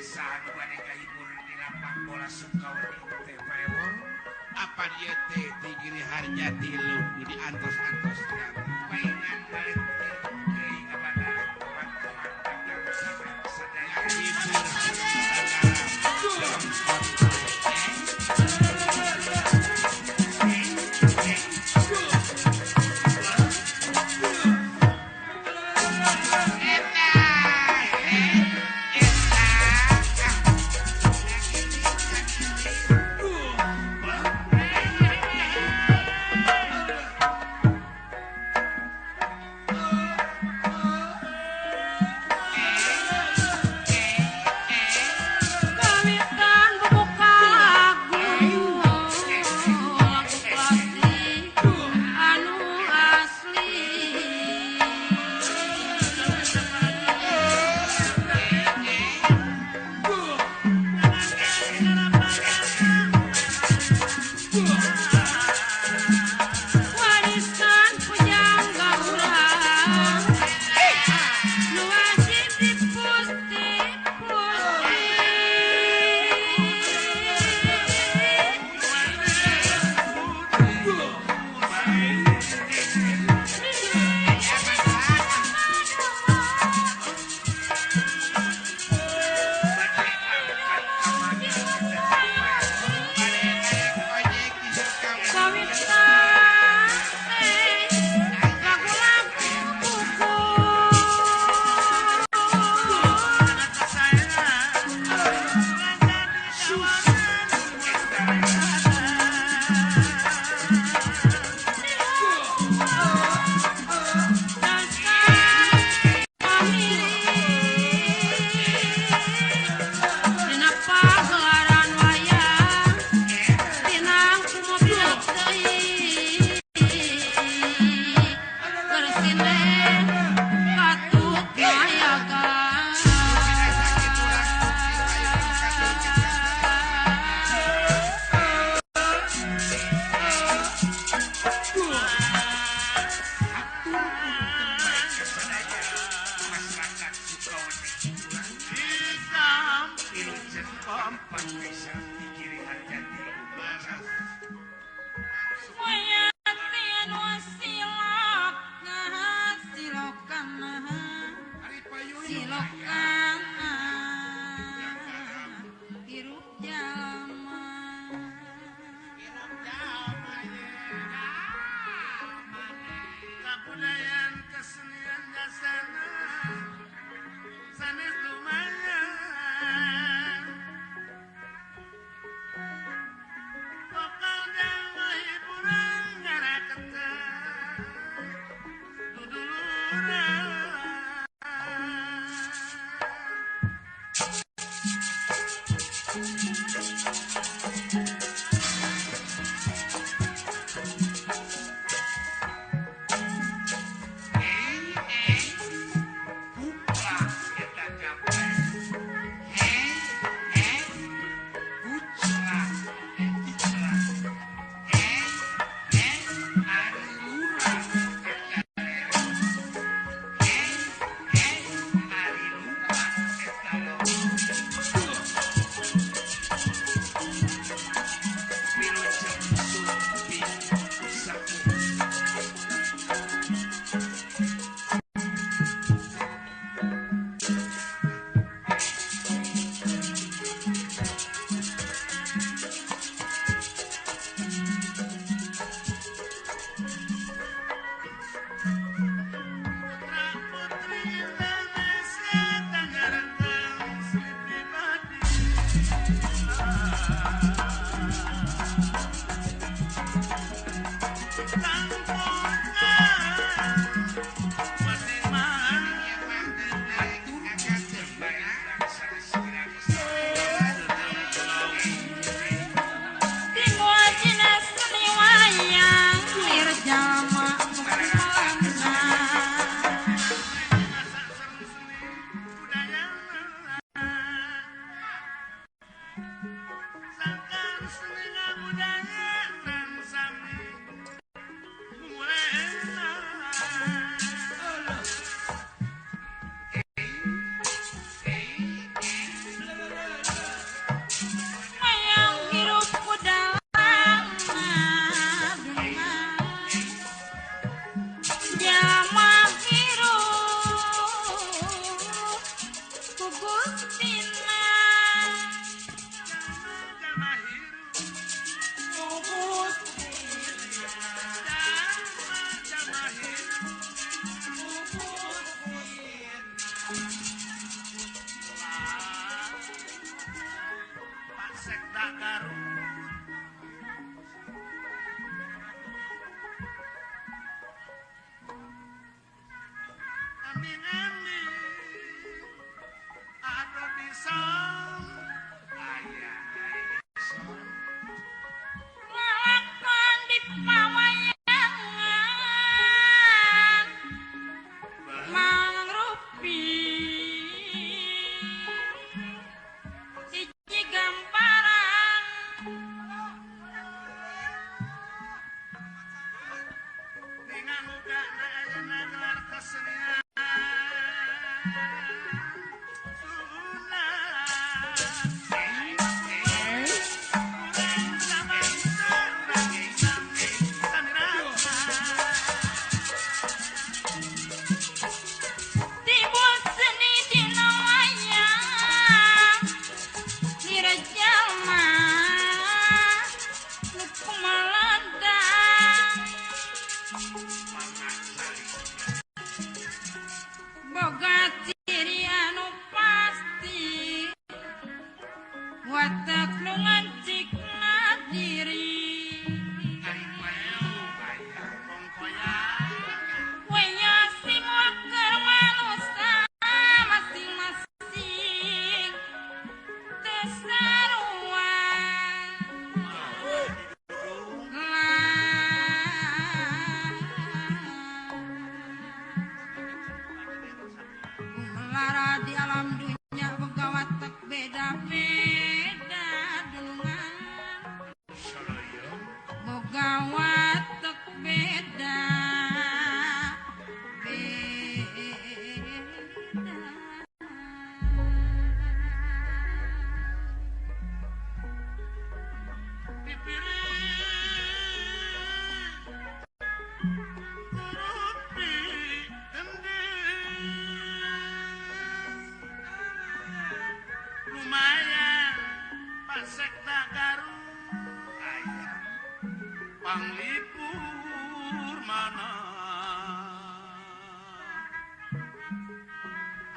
Sano pada kahibur di lapang bola Sukawati teh Paewong apa dia teh di giri harja tilu di antos-antos yang mainan balik teh kepada teman-teman yang sedang hibur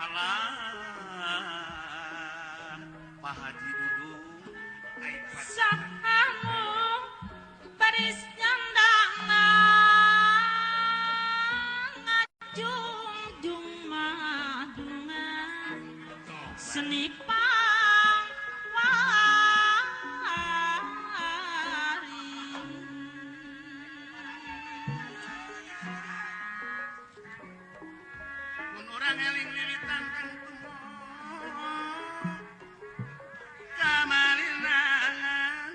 Alah Pak Haji Dudung Sakanu baris nyandana ngajungjung madungan seni pangwari mun urang eling lilitan kang kamalinangan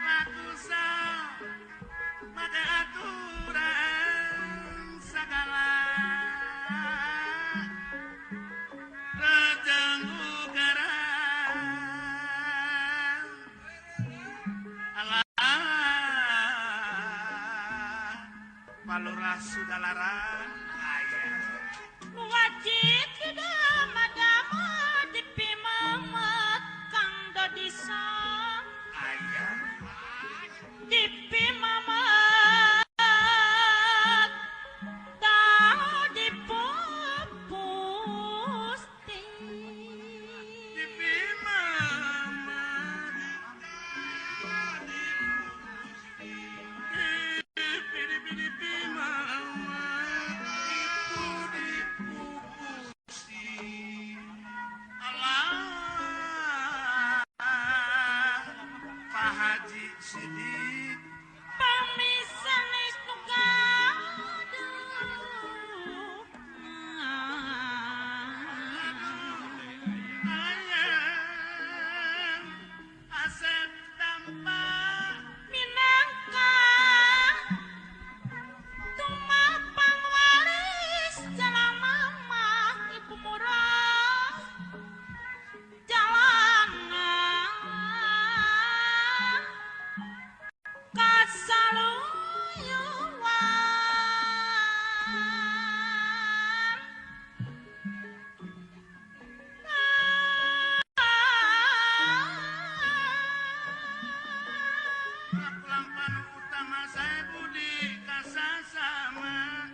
lakusa maka aturan segala rejeng ugaran alah palurah sudalaran ayah wajib tidak madama dipi mamet kang dodison ayah dipi mamet dah dipupusti dipi mamet dipi mamet itu dipupusti alah Pak Haji Sidik pamisan itu gaduh ayang Asep Dampak minangka tumapang waris jalan mama ibu murah jalanan kasaluyuan Lampan utama saya budi kasasama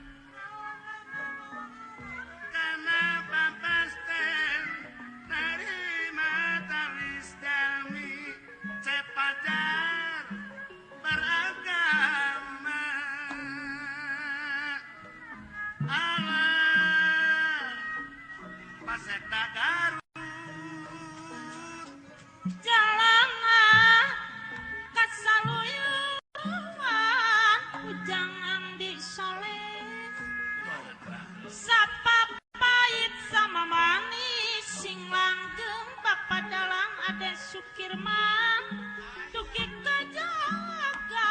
karena bapak Sten nerima talis dami cepajar beragama Allah Paseta Garut jalanan kasaluyuan ujangan disoleh sapa pahit sama manis sing langgeng bapak dalang ade Sukirman dugi kajaga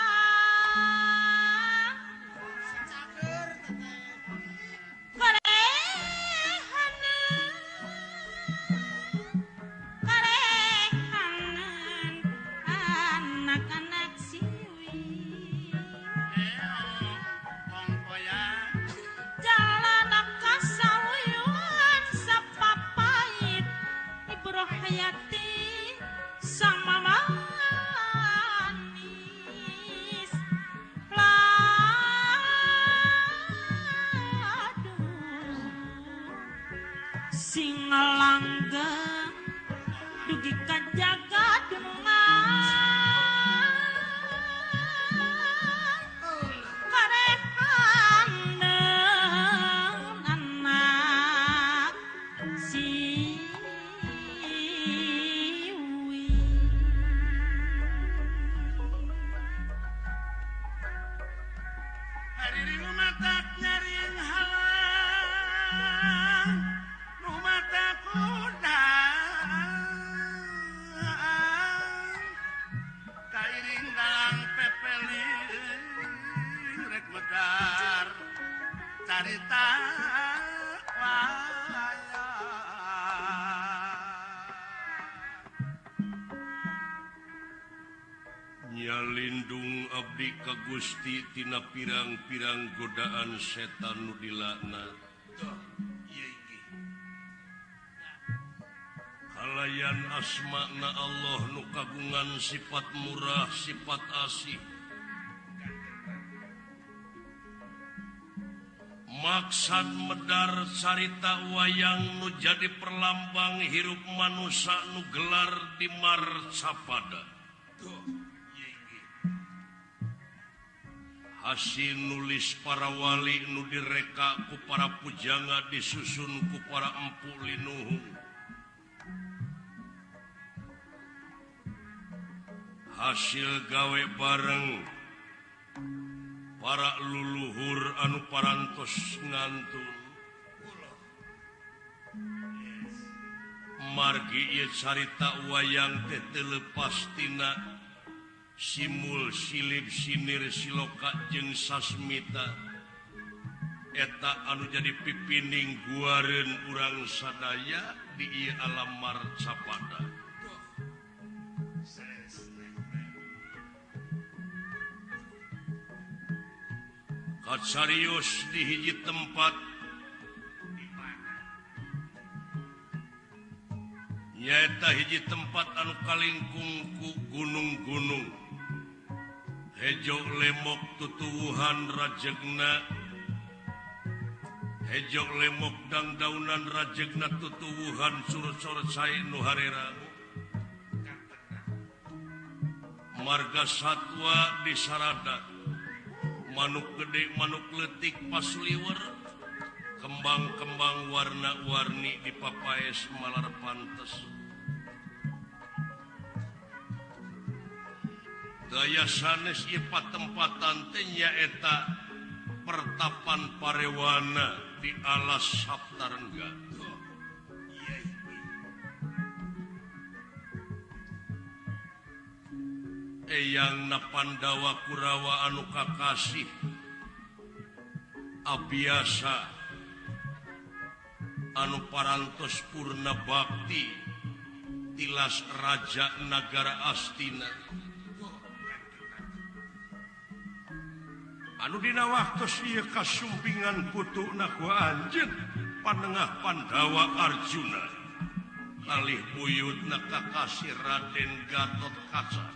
karehanan anak-anak siwi jalan kasaluyuan sapapait Ibu Rohayati sama manis laduh sing langgeng dugi kajaga dunungan karehanan anak siwi hari rumatak nyaring halang rumatak udang kairing dalang pepeling rek medar carita nyalindung abdi ka Gusti tina pirang-pirang godaan setan nu dilaknat. Halayan asmana Allah nu kagungan sifat murah, sifat asih. maksad medar carita wayang nu jadi perlambang hirup manusia nu gelar di marcapada. Hasil nulis para wali nu direka ku para pujangga disusun ku para empu linuhung. Hasil gawe bareng para luluhur anu parantos ngantun. Margi ieu carita wayang teh teu lepas tina simul silip sinir siloka jeung sasmita eta anu jadi pipining guareun urang sadaya di ieu alam marcapada. Kacarios di hiji tempat nyaeta hiji tempat anu kalingkung ku gunung-gunung. Hejo lemok tutuwuhan rajegna, hejo lemok dangdaunan rajegna tutuwuhan surut-surut sae nu harerang. Marga satwa di sarada, manuk gede manuk letik pas liwer, kembang-kembang warna-warni di papaes malar pantes. Daya sanes ieu patempatan teh nyaeta pertapan parewana di alas Saptarengga. Eyang na Pandawa Kurawa anu kakasih abiasa anu parantos purna bakti tilas raja nagara Astina. Anu dina waktos ieu kasumpingan putukna ku anjeun panengah Pandawa Arjuna kalih buyutna kakasih Raden Gatotkaca.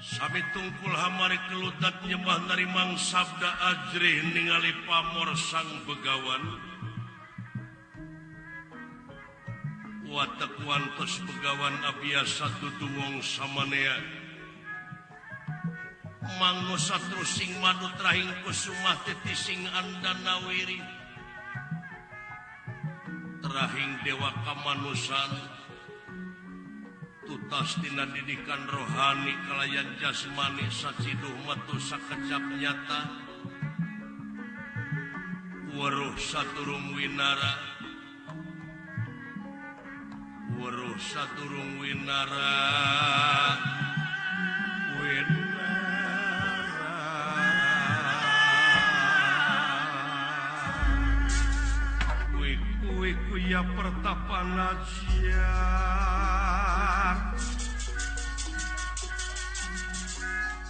Sami tungkul hamari keludat nyembah narimang sabda ajrih ningali pamor sang begawan. Watak wantos begawan abiasa tutuwong samanea. Mangno satru sing madu trahing kusumah titi sing andanawiri. Trahing dewa kamanusan. Tutas tina didikan rohani kalayan jasmani saciduh metu sakecap nyata. Weruh saturung winara. Weruh saturung winara. Ya pertapan aja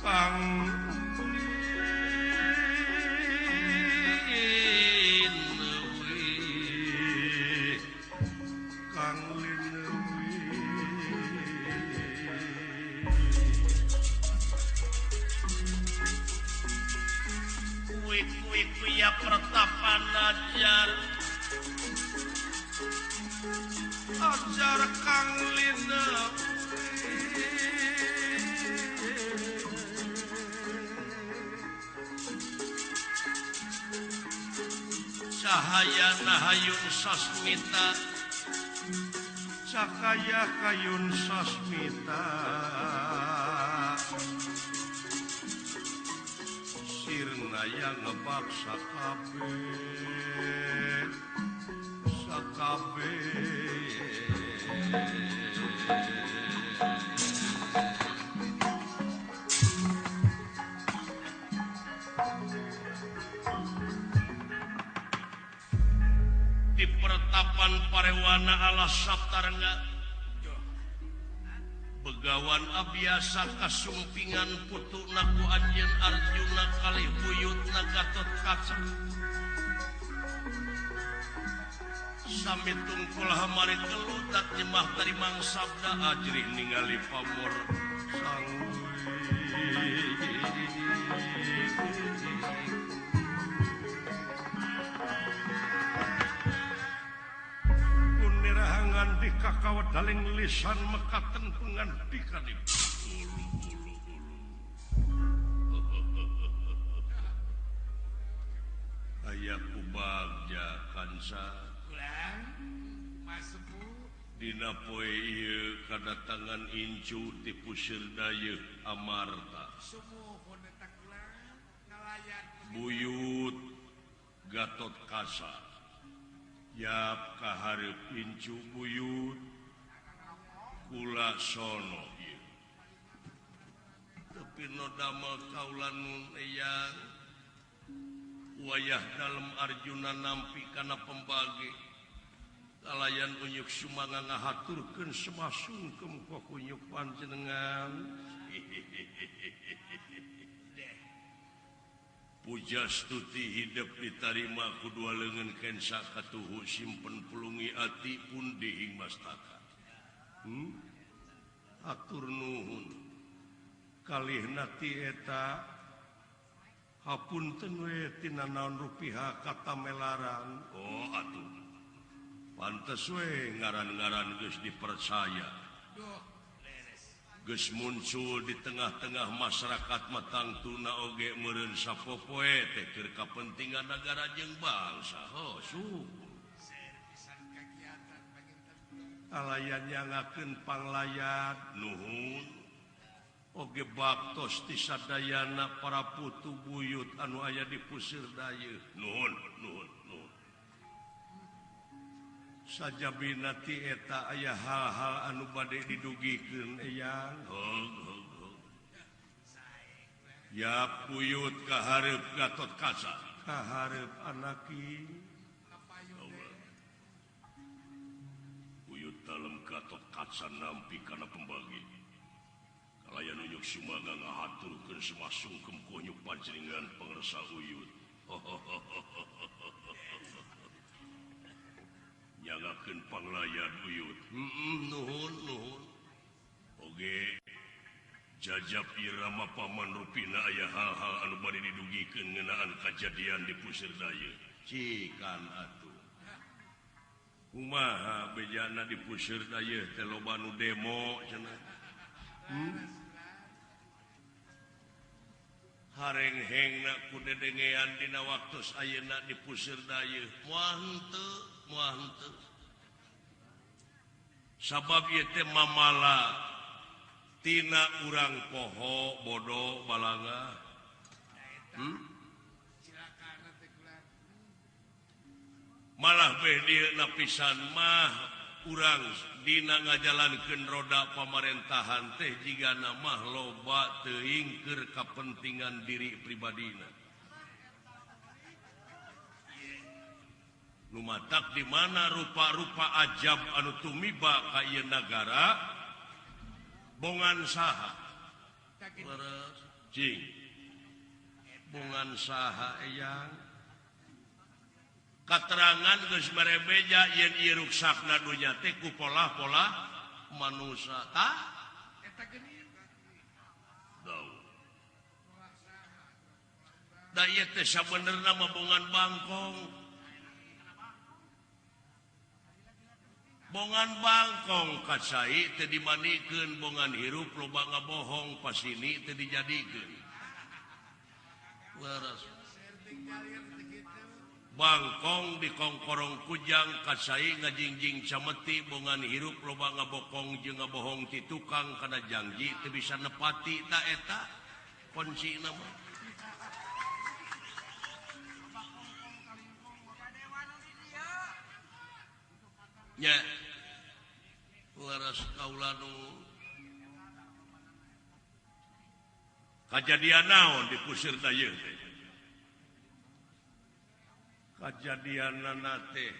Kang Linewi Kang Linewi kuwi ya pertapan aja ajar Kang Linewi cahaya nahayun sasmita cakaya kayun sasmita sirna yang ngebaksa kabeh sakabe di pertapan parewana alas Saptarengga begawan abiasa kasumpingan putukna ku anjeun Arjuna kalih buyutna Gatotkaca. Sami tungkul hamari keludat nyembah tarimang sabda ajrih ningali pamor sang kawat daling lisan mekaten pengantikan aya kubagja kansa Ulang masuk Bu. dina poe ieu kadatangan incu ti Puseur Dayeuh Amarta Sumuhun eta ulang ngalayan buyut Gatot Kaca yap kahareup incu buyut kula sono ieu tapi no damel kaula nun eyang wayah dalem Arjuna nampi kana pembagi kalayan unyuk sumanga ngahaturkeun semasungkem ka kunyuk panjenengan puja stuti hidup ditarima kudua leungeun kensa katuhu simpen pulungi ati pun dihing mastaka atur nuhun kalihna ti eta hapunten we tina naon rupiah kata melaran atuh pantes we ngaran-ngaran geus dipercaya Duh, leres. geus muncul di tengah-tengah masyarakat matangtuna oge meureun sapopoe teh keur kapentingan negara jeung bangsa sungguh Servisan kegiatan panginten. alayan nyangakeun panglayat nuhun oge baktos ti sadayana para putu buyut anu aya di Puseur Dayeuh nuhun sajabina ti eta aya hal-hal anu bade didugikeun eyang ya buyut kahareup Gatot Kaca kahareup anaki buyut dalem Gatot Kaca nampi kana pembagi kalayan unyuk sumaga ngahaturkeun semasungkem kunyuk panjenengan pangresa uyut nyagakeun panglayan uyut nuhun oge jajab irama paman rupina aya hal-hal anu bade didugikeun ngeunaan kajadian di Puseur Dayeuh cikan atuh kumaha bejana di Puseur Dayeuh teh loba nu demo cenah hareng-hengna ku dedengean dina waktos ayeuna di Puseur Dayeuh moal henteu sabab ieu teh mamala tina urang poho bodoh balanga Silakan teh ulang. malah beh dieu napisan mah urang dina ngajalankeun roda pamarentahan teh jigana mah loba teuing keur kapentingan diri pribadina numatak di mana rupa-rupa ajab anu tumiba ka ieu nagara bongan saha leres cing bongan saha eyang katerangan geus merebeja yen ieu ruksakna dunya teh ku pola-pola manusia tah Eta geuning. daun da ieu teh sabenerna mah bongan bangkong bongan bangkong kacai teu dimanikeun bongan hirup loba ngabohong pasini teu dijadikeun leres Sering kalian begitu. bangkong di kongkorong kujang kacai ngajingjing cameti bongan hirup loba ngabokong jeung ngabohong ti tukang kana janji teu bisa nepati ta eta kuncina mah nya laras kaula nu kajadian naon di Puseur Dayeuh teh kajadianna teh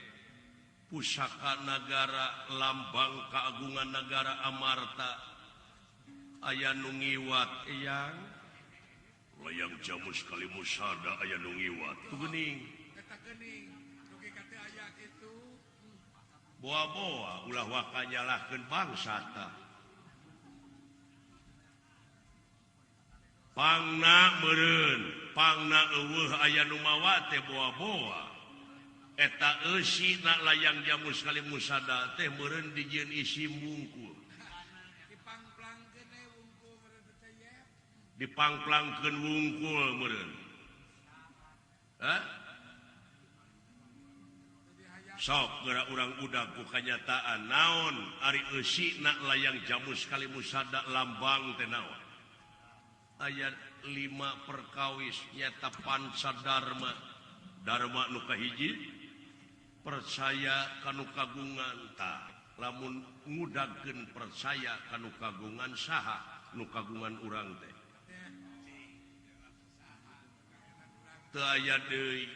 pusaka nagara lambang keagungan negara Amarta aya nu ngiwat eyang layang jamus kali musada aya nu ngiwat tu geuning Eta geuning. Dugi kate aya kitu. boa-boa ulah waka nyalahkeun bangsa ta pangna meureun pangna eueuh aya nu mawa teh boa-boa eta nak layang jamu sekali musada teh meureun dijieun isi mungkul dipangplangkeun wungkul meureun sok geura urang udag ku kanyataan naon ari eusi nak layang jamu sekali musada lambang teh naon aya 5 perkawis nyata panca dharma nu kahiji percaya kanu kagungan ta lamun ngudagkeun percaya kanu kagungan saha nu kagungan urang teh teu aya deui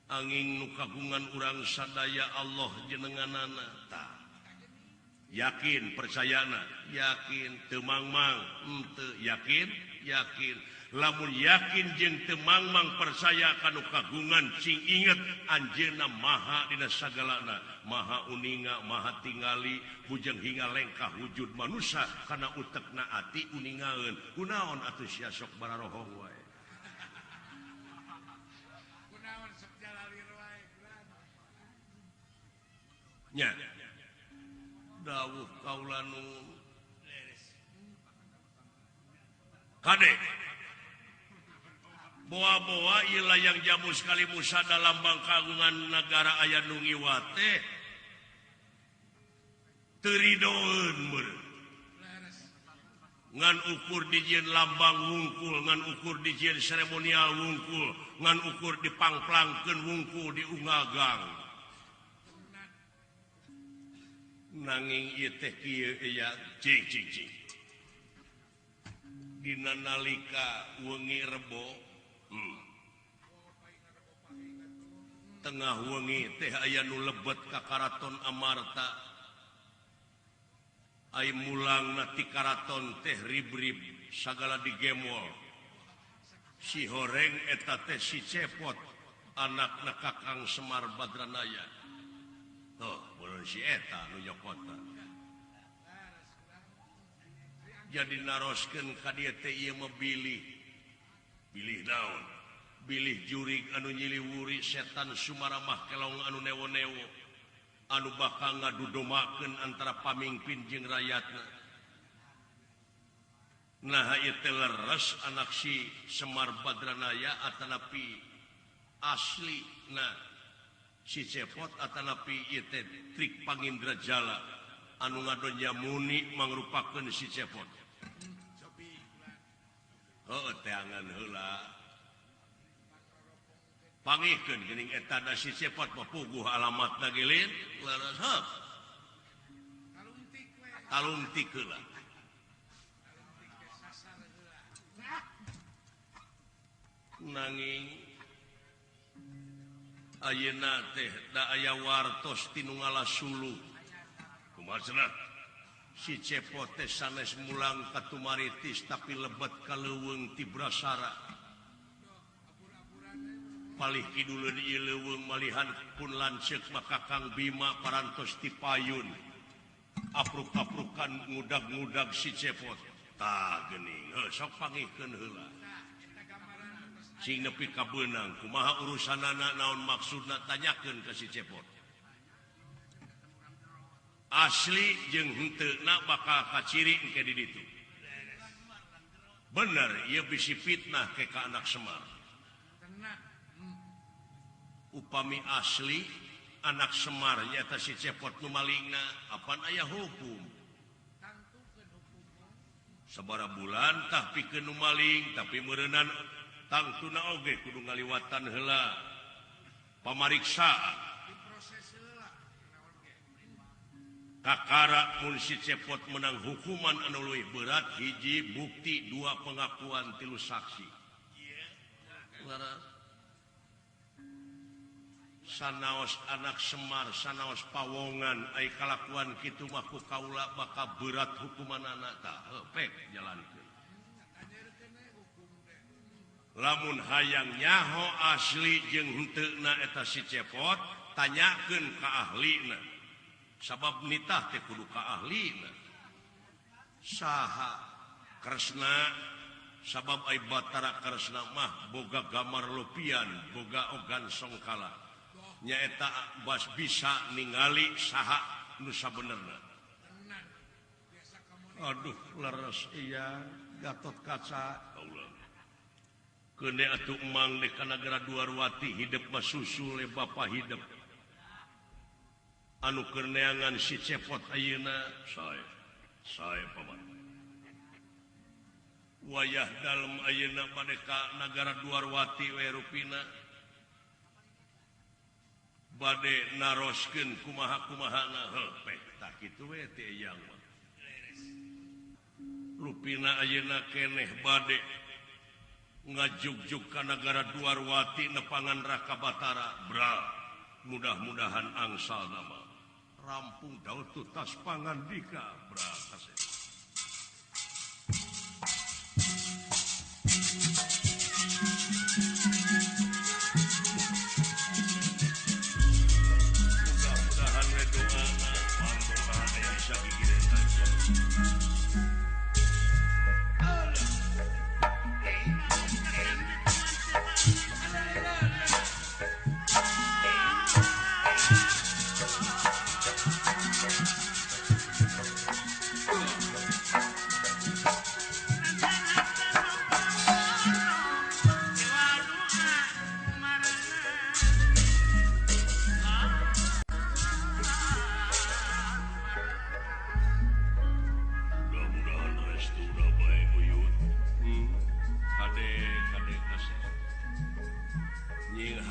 angin nu kagungan urang sadaya Allah jenenganana ta yakin percayana yakin teu mangmang henteu yakin lamun yakin jeung teu mangmang percaya kanu kagungan sing inget anjeunna maha dina sagalana maha uninga maha tingali bujang hingga lengkah wujud manusia kana utekna ati uningaeun kunaon atuh sia sok bararohong wae kunaon sok jalalir wae nya dawuh kaula nu kade boa-boa ieu layang jamu sekali musada lambang kagungan negara aya nu ngiwat teh teu ridoeun meureun ngan ukur dijieun lambang wungkul ngan ukur dijieun seremonial wungkul ngan ukur dipangplangkeun wungkul di ungagang nanging ieu teh kieu ya cing dina nalika wengi rebo tengah wengi teh aya nu lebet ka karaton Amarta ai mulangna ti karaton teh rib-rib sagala digemol si horeng eta teh si Cepot anakna Kakang Semar Badranaya tuh beuleuh si eta nu nyokotna jadi naroskeun ka dieu teh ieu mah bilih naon bilih jurig anu nyiliwuri setan sumaramah kelong anu newo-newo anu bakal ngadudomakeun antara pamingpin jeung rakyatna nah ieu teh leres anak si Semar Badranaya atanapi asli nah si Cepot atanapi ieu teh trik Pangindrajala anu ngadonya muni mangrupakeun si Cepot teangan heula pangikeun geuning eta da si Cepot puguh alamatna gelin leres talungtik heula nanging ayeuna teh da aya wartos tinu ngalasulu kumaha cenah si Cepot teh sanes mulang ka tumaritis tapi lebet ka leuweung ti Brasara palih kiduleun ieu leuweung malihan pun lanceuk maka Kang Bima parantos ti payun apruk-aprukan ngudag-ngudag si Cepot tah geuning sok pangikeun heula sing nepi ka beunang kumaha urusanana naon maksudna tanyakeun ka si Cepot asli jeung henteuna bakal kaciri engke di ditu bener ieu bisi fitnah ke ka anak Semar upami asli anak Semar nyaeta si Cepot nu malingna apan aya hukum sabaraha bulan tah pikeun nu maling tapi meureunan tangtuna oge kudu ngaliwatan heula pamariksaan kakara mun si Cepot menang hukuman anu leuwih berat hiji bukti dua pengakuan tilu saksi sanaos anak Semar sanaos pawongan ai kalakuan kitu mah ku kaula bakal berat hukumanana tah pek jalankeun lamun hayang nyaho asli jeung henteuna eta si Cepot tanyakeun ka ahlina sabab nitah teh kudu ka ahlina saha Kresna sabab ai Batara Kresna mah boga gamar lopian boga ogan songkala nyaeta bas bisa ningali saha nu sabenerna. Aduh leres iya Gatot Kaca kene atuh emang dek kana negara Duarwati hidup mah susul le bapa hidup anu keur neangan si cepot ayeuna saya paman wayah dalem ayeuna bade ka negara Duarwati we rupina bade naroskeun kumaha-kumahana heuh tah kitu we teh eyang rupina ayeuna keneh bade ngajuk-juk ka negara Duarwati nepangan Raka Batara bra mudah-mudahan angsal nama rampung daud tutas pangandika bra kasih mudah-mudahan we doana pangdoaan yang bisa gigireun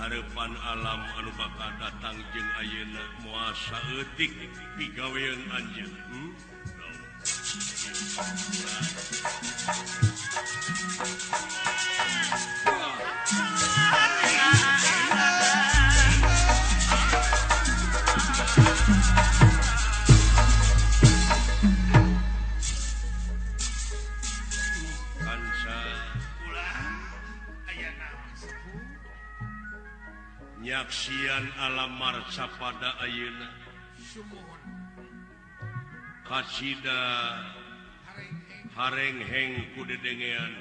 harapan alam anu bakal datang jeung ayeuna moal saeutik pigawean anjeun nyaksian alam marca pada ayeuna kasida hareng-heng ku dedengean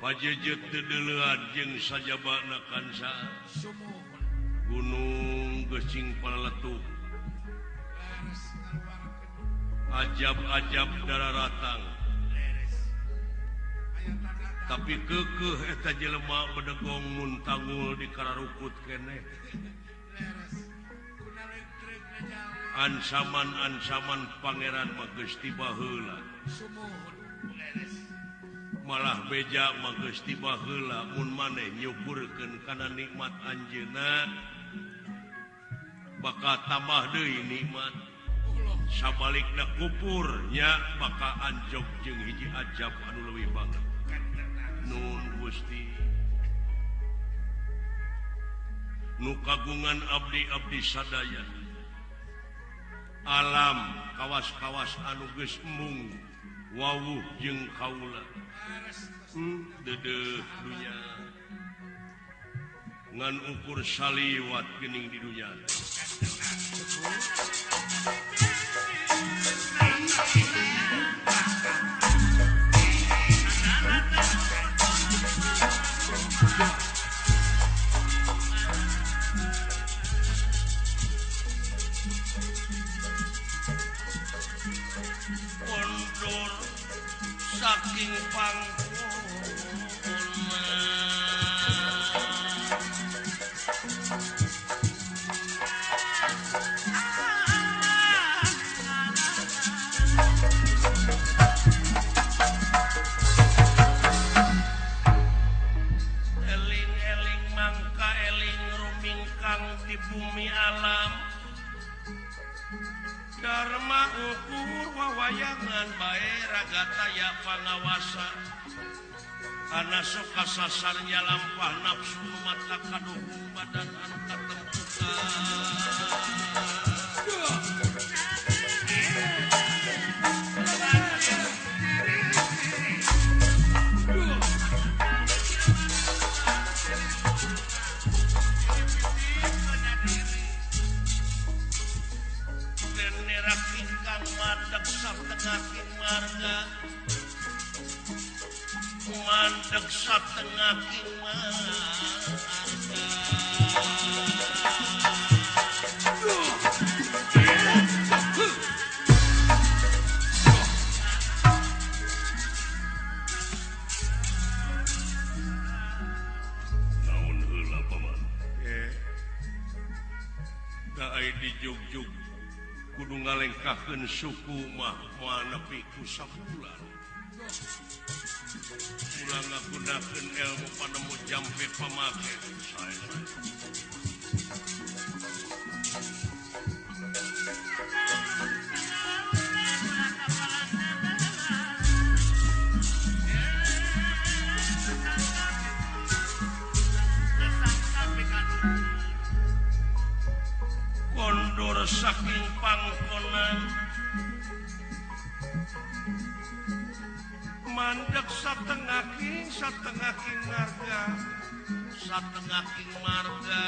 pajejet dedeleuan jeung sajabana kansa gunung geucing paleletup ajab-ajab dararatang tapi kekeh eta jelema bedegong mun tangul di kararukut keneh ancaman pangeran mah geus tiba heula malah beja mah geus tiba heula mun maneh nyukurkeun kana nikmat anjeunna bakal tambah deui nikmat sabalikna kupur nya bakal anjog jeung hiji ajab anu leuwih banget nun Gusti nu kagungan abdi-abdi sadaya alam kawas-kawas anu geus embung wawuh jeung kaula deudeuh dunya ngan ukur saliwat geuning di dunya kondur saking pangkulna eling-eling mangka eling rumingkang di bumi alam Dharma ukur wawayangan bae ragataya pangawasa kana sok kasasarnya lampah nafsu mata kaduhung badan anu katempukan mandeg satengah kimarga. Naon heula paman? Da ai di Jugjug kudu ngalengkakeun suku mah moal nepi ku sabulan. Ulah ngagunakeun ilmu panemu jampe pamake. Kondor saking pangkonan mandek satengah king marga satengah king marga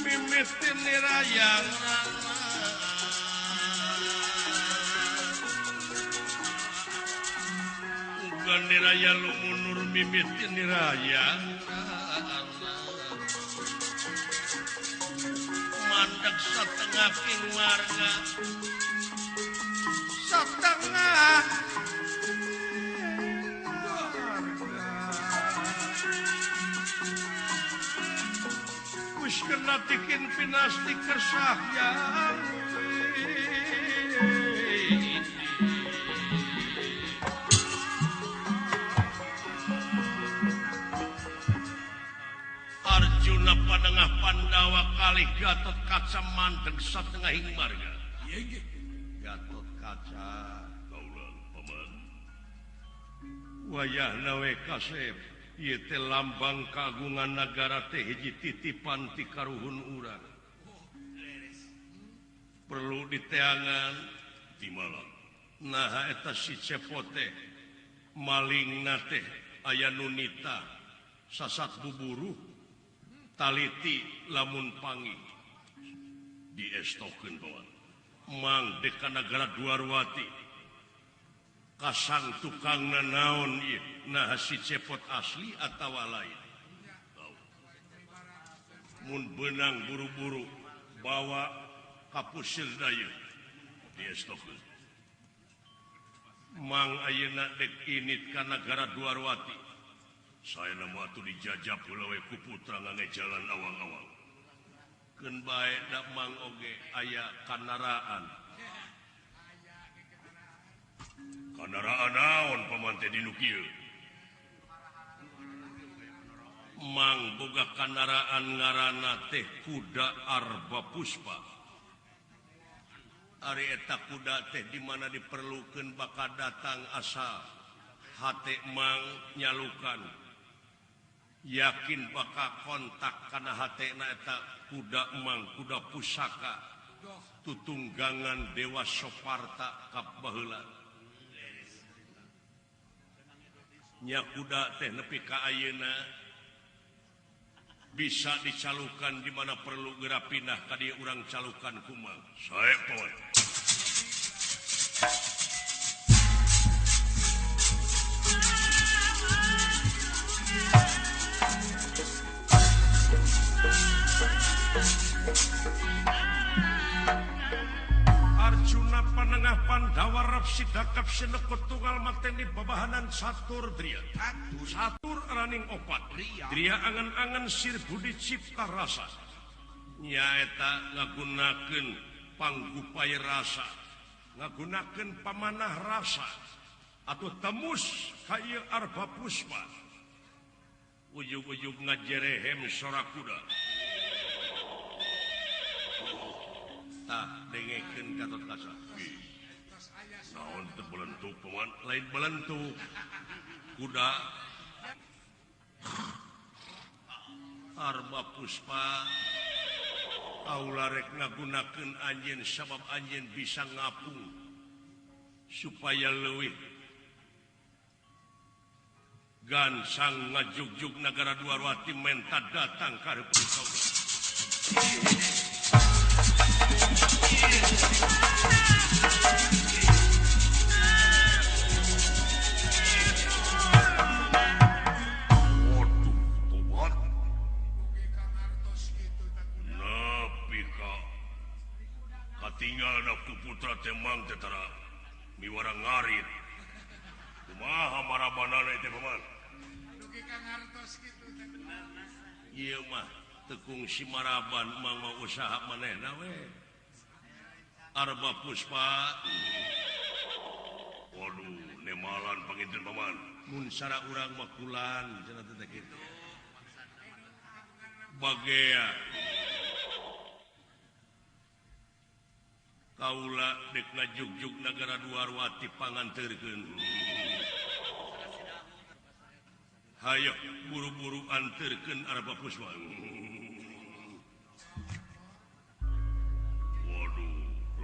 mimitin nirayang ugan niraya lumunur mimitin nirayang mandeg satengah king marga satengah kena bikin pinasti kersahyan Arjuna Panengah Pandawa kali Gatot Kaca mandeg satengah ing marga. Gatot Kaca Kaulan paman. wayahna we kasep ieu teh lambang kagungan nagara teh hiji titipan ti karuhun urang. Perlu diteangan Di malam. nah eta si cepote malingna teh aya nunita sasat buburu taliti lamun pangi Diestokeun paman. mang deka nagara Dwarwati kasang tukangna naon ieu nah si cepot asli atawa lain mun benang buru-buru bawa kapusir daya Diestokeun. mang ayeuna dek init ka nagara Dwarwati Saya nama atuh dijajah pula we ku putra ngangge jalan awang-awang. keun bae da mang oge aya kanaraan Kandaraan naon paman teh dinu kieu? mang boga kanaraan ngaranna teh kuda arba puspa. Ari eta kuda teh di mana diperlukeun bakal datang asa hate mang nyalukan yakin bakal kontak karena hatena eta kuda emang kuda pusaka tutunggangan Dewa Soparta kap baheula nya kuda teh nepi ka ayeuna bisa dicalukan di mana perlu geura pindah ka dieu urang calukan kumang sae poe Arjuna panengah Pandawa Rapsi dakap sinekut tunggal mateni babahanan Satur Dria Satur raning opat Dria angan-angan sir budi cipta rasa nyaeta ngagunakeun panggupay rasa ngagunakeun pamanah rasa atau temus kaya arba puspa ujug-ujug ngajerehem sora kuda tak dengekeun Gatot Kaca naon teu belentuk paman lain belentuk kuda arba puspa kaula rek ngagunakeun anjeun sabab anjeun bisa ngapung supaya leuwih gansang ngajugjug nagara Dwarwati menta datang ka hareupeun kaula tinggal ku putra temang tetara miwara ngarit kumaha marabanana teh paman dugi ka ngartos kitu teh ieu mah tekung si maraban mang mau usaha manehna we arba puspa waduh nemalan panginten paman mun sara urang mah kulan cenah teh kitu bagea kaula dek ngajugjug nagara Dwarwati panganterkeun hayok buru-buru anterkeun arba puspa waduh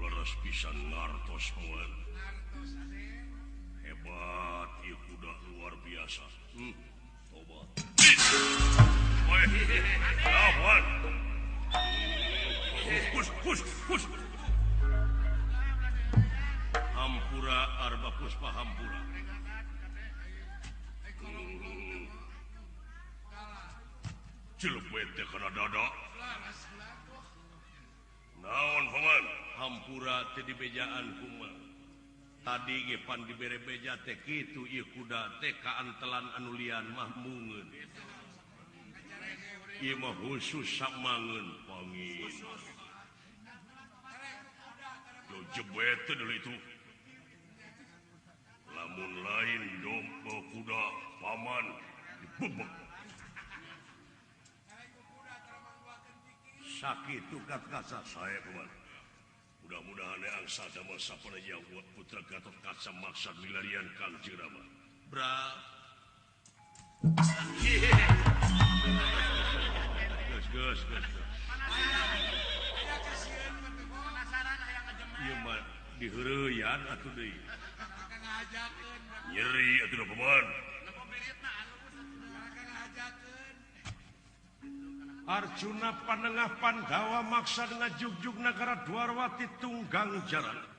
leres pisan ngartos moal hebat ieu kuda luar biasa tobat lawan push hampura arba puspa hampura ciluk bete kana dada naon paman hampura teh dibejaan kumaha tadi ge pan dibere beja teh kitu ieu kuda teh kaantelan anu lian mah mungeun ieu mah khusus samangeun pangin yo jebet deui itu lamun lain domba kuda paman dibebek sakitu kat Kaca saya paman mudah-mudahan angsa damel sapanaya putra Gatot Kaca maksad milarian Kang Jerama bra gus ieu mah diheureuyan atuh deui nyeri atuh paman Arjuna panengah Pandawa maksa ngajugjug nagara Dwarwati tunggang jaran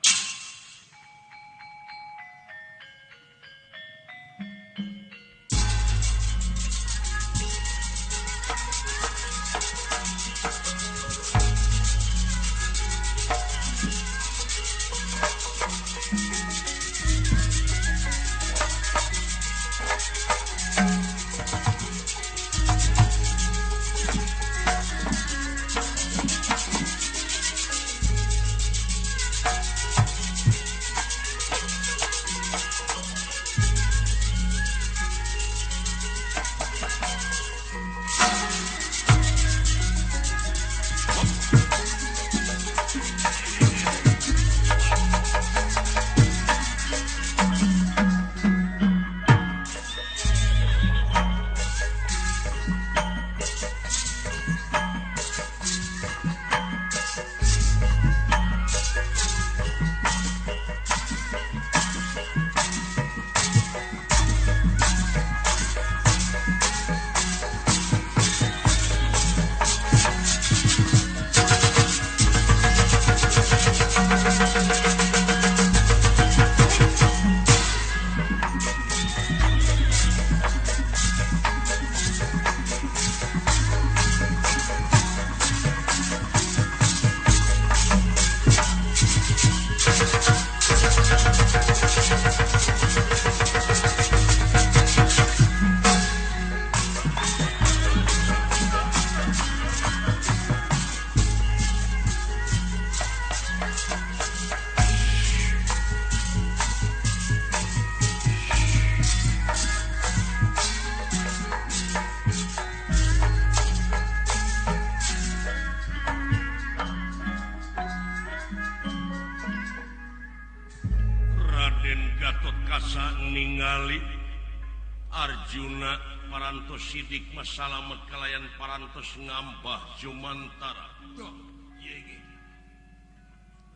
ningali Arjuna parantos sidik masalamet kalayan parantos ngambah Jumantara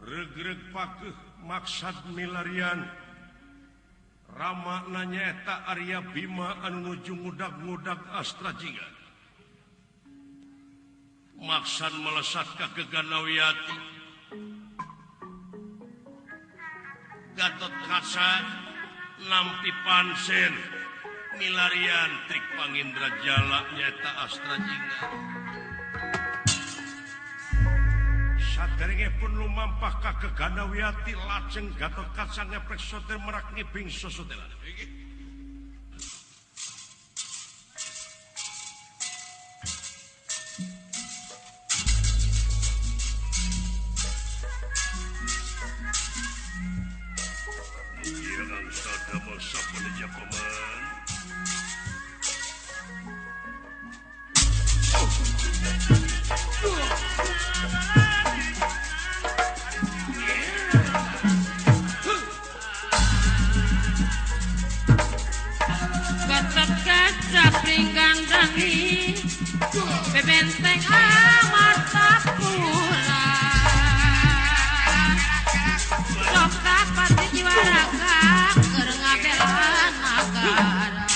regreg pakeuh maksad milarian Rama nyaeta Arya Bima anu nuju ngudag-ngudag Astrajiga maksad melesat ka Keganawiyati Gatot Kaca nampi pansen milarian trik Pangindra Jala nyaeta Astrajiga saderenge pun lumampah ka Keganawiyati lajeng Gatot Kaca ngepek soter merak ngiping sosotela Bebenteng amarta pula sok dapat dijuaraga keur ngabelaan negara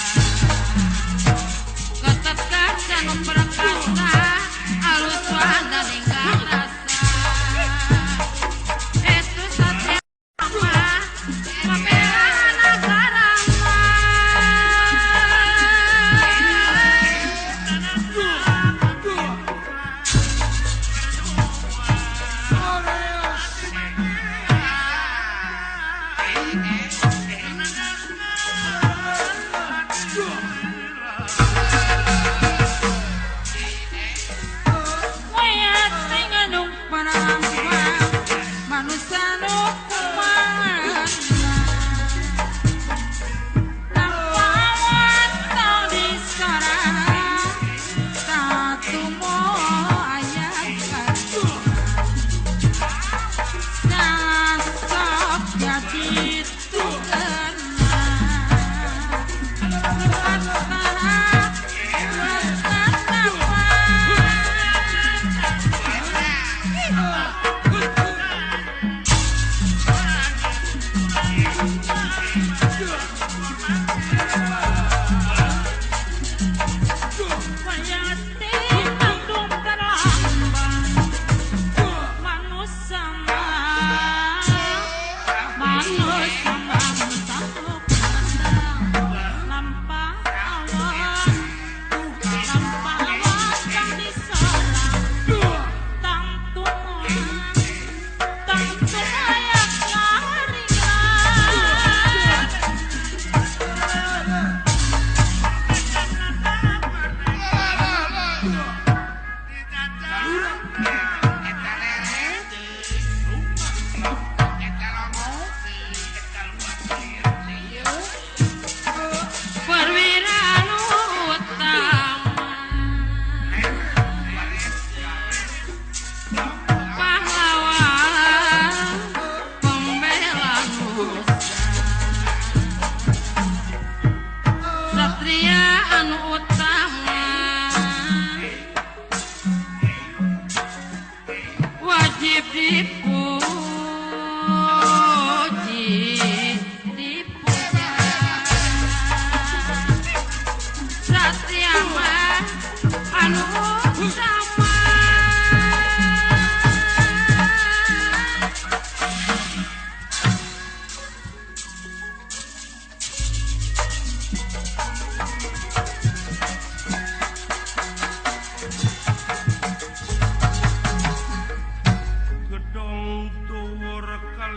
Gatot Kaca nu perkasa alus wanda ninggang rasa itu satria mah ngabelaan negara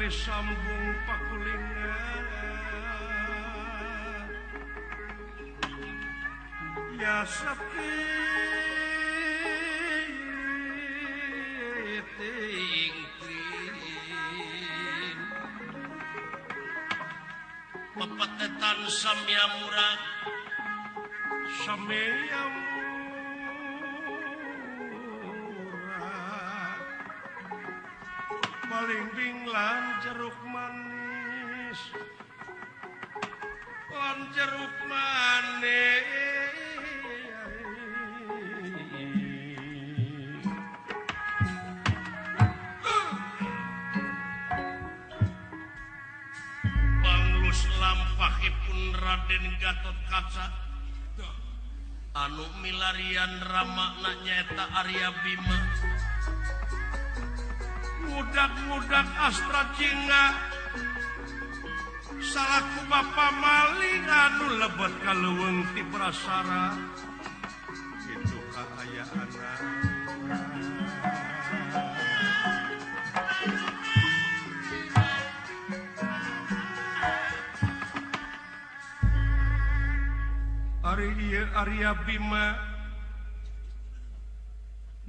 sambung pakulingan ya sepi ting pepetetan samya murad samya paling binglan jeruk manis pohon jeruk manis banglus lampahipun Raden Gatotkaca anu milarian ramakna nyaeta Arya Bima mudak-mudak Astra Jingga salaku Bapa maling anu lebet kaleuweung ti prasara itu kaayana Ari ieu Arya Bima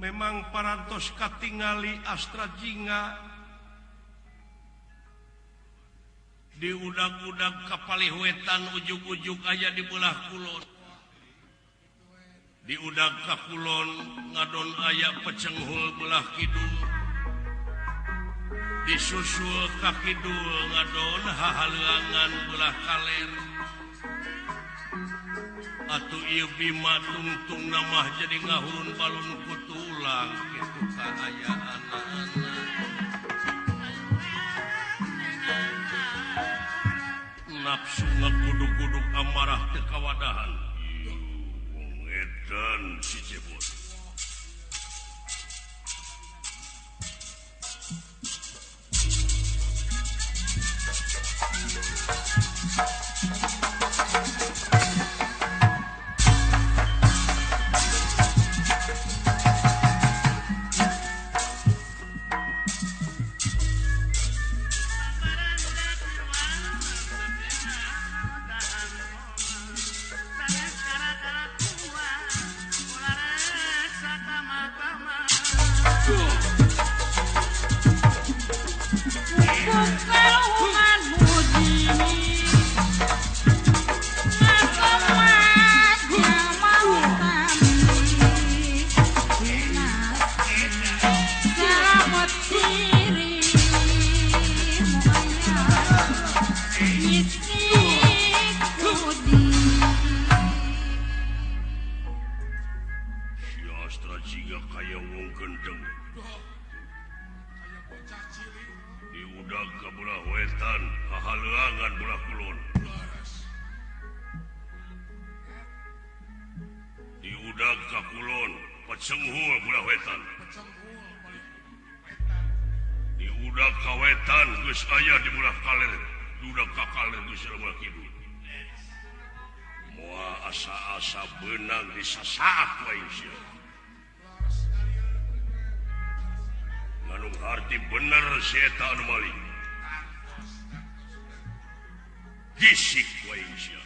memang parantos katingali Astra Jingga di udag-udag kapalihuetan ujug-ujug aya di belah kulon di udag ka kulon ngadon aya pecenghul belah kidul disusul ka kidul ngadon hahaleuangan belah kaler atuh ieu Bima tungtung namah jadi ngahurun balun ku tulang kitu kaayaan nafsu ngagudug-gudug amarah teu kawadahan wong edan si jebot aya di belah kaler dudak ka kaler geus belah kidul moal asa-asa beunang disasaak wae sia nganung arti bener si eta anu maling gisik wae sia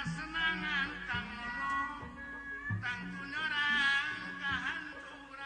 Kasenangan kang tangtu nyorang kahancuran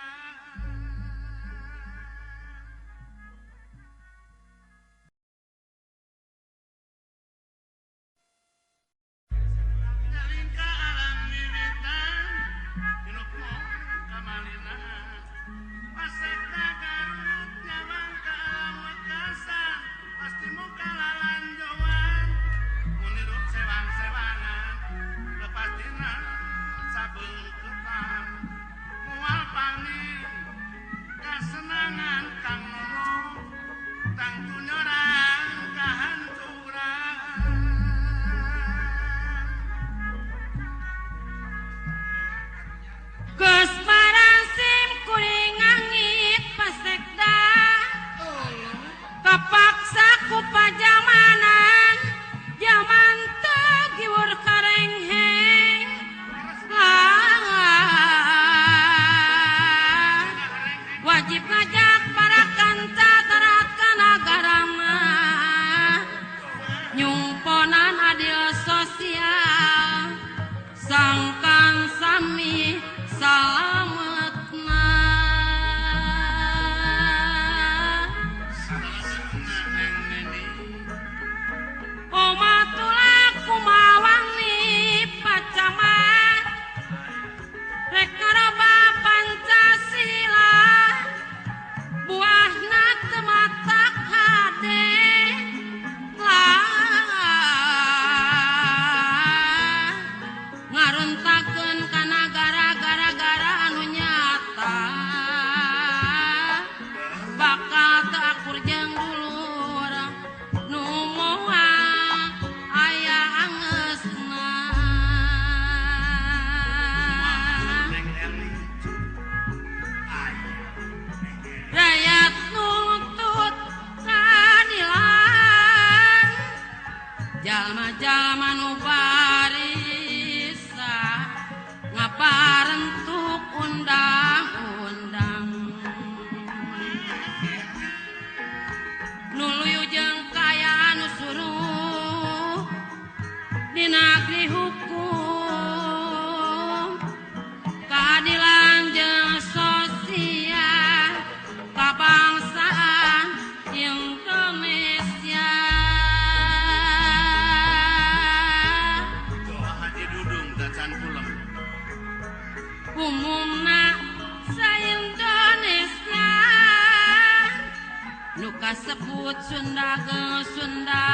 kasebut Sunda geus Sunda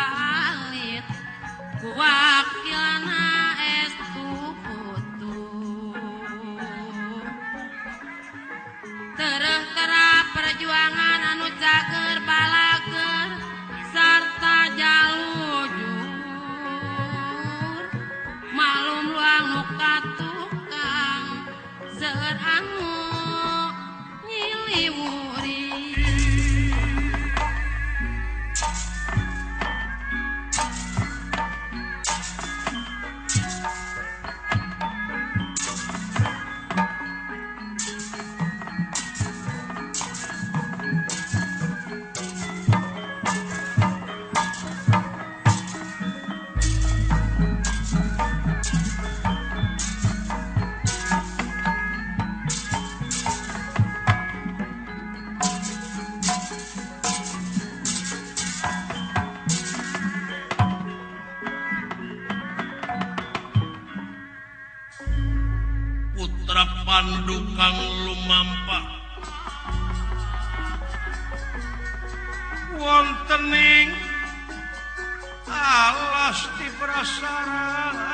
alit wakilna estu putu tereh-tera perjuangan anu cager balager sarta jalujur malum luang nu katukang seueur anu nyiliwuri putra Pandu kang lumampa wontening alas di prasarana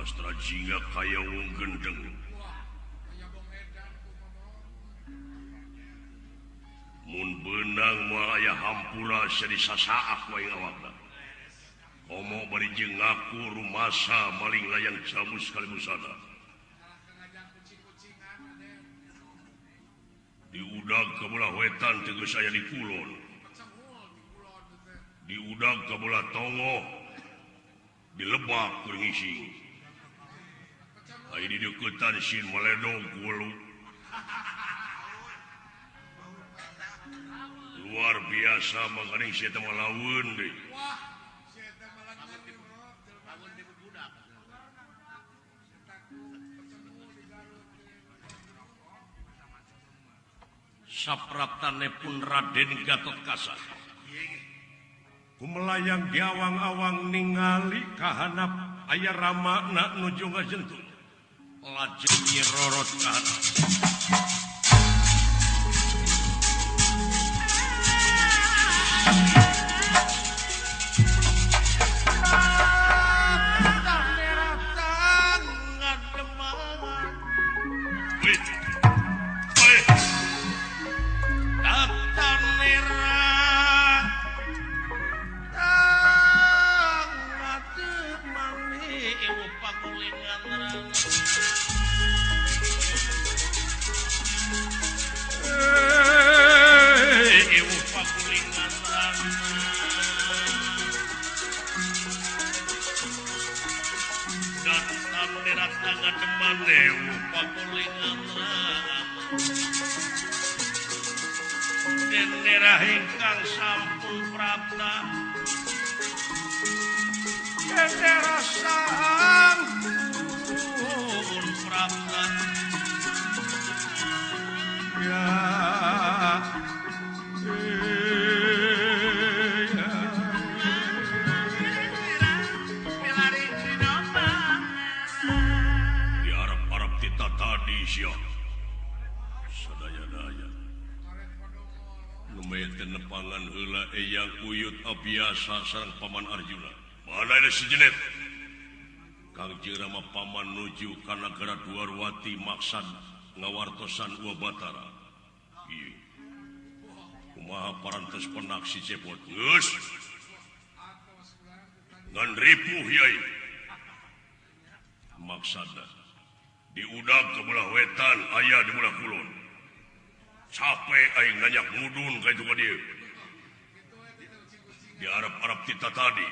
Astra jingga kaya wong gendeng mun benang moal aya hampura seri sasaak wae awakna komo bari jeung ngaku rumasa maling layang jamu sekali musada di udag kabelah wetan teu geus aya di kulon di udag kabelah tongo di lebak keur ngising ai di deuketan sin meledong kulu luar biasa mangkaning sia teh malaweun deui sapraptanepun Raden Gatotkaca kumelayang di awang-awang ningali kahanap aya ramana nuju ngajentul lajeng nyerorot kahanap Denderah ingkang sampun prapta denderah sampun prapta ya di Arab-Arab kita tadi siap sadaya-daya lumayan nepangan heula eyang uyut abiasa sareng paman Arjuna mana ada si Jenet Kang Rama paman nuju ka nagara Dwarwati maksad ngawartosan Uwa Batara ieu kumaha parantos penak si Cepot geus ngan ripuh yai maksada di udag ke belah wetan aya di belah kulon capek aing nganyak mudun ka itu ka dieu di Arab-Arab kita tadi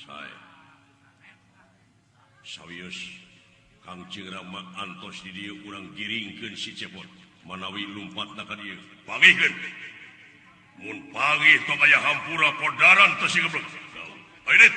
saya sawius Kang Rama antos di dieu urang giringkeun si Cepot manawi lumpatna ka dieu pangihkeun mun pangih tong aya hampura podaran teu si geblek ayo dit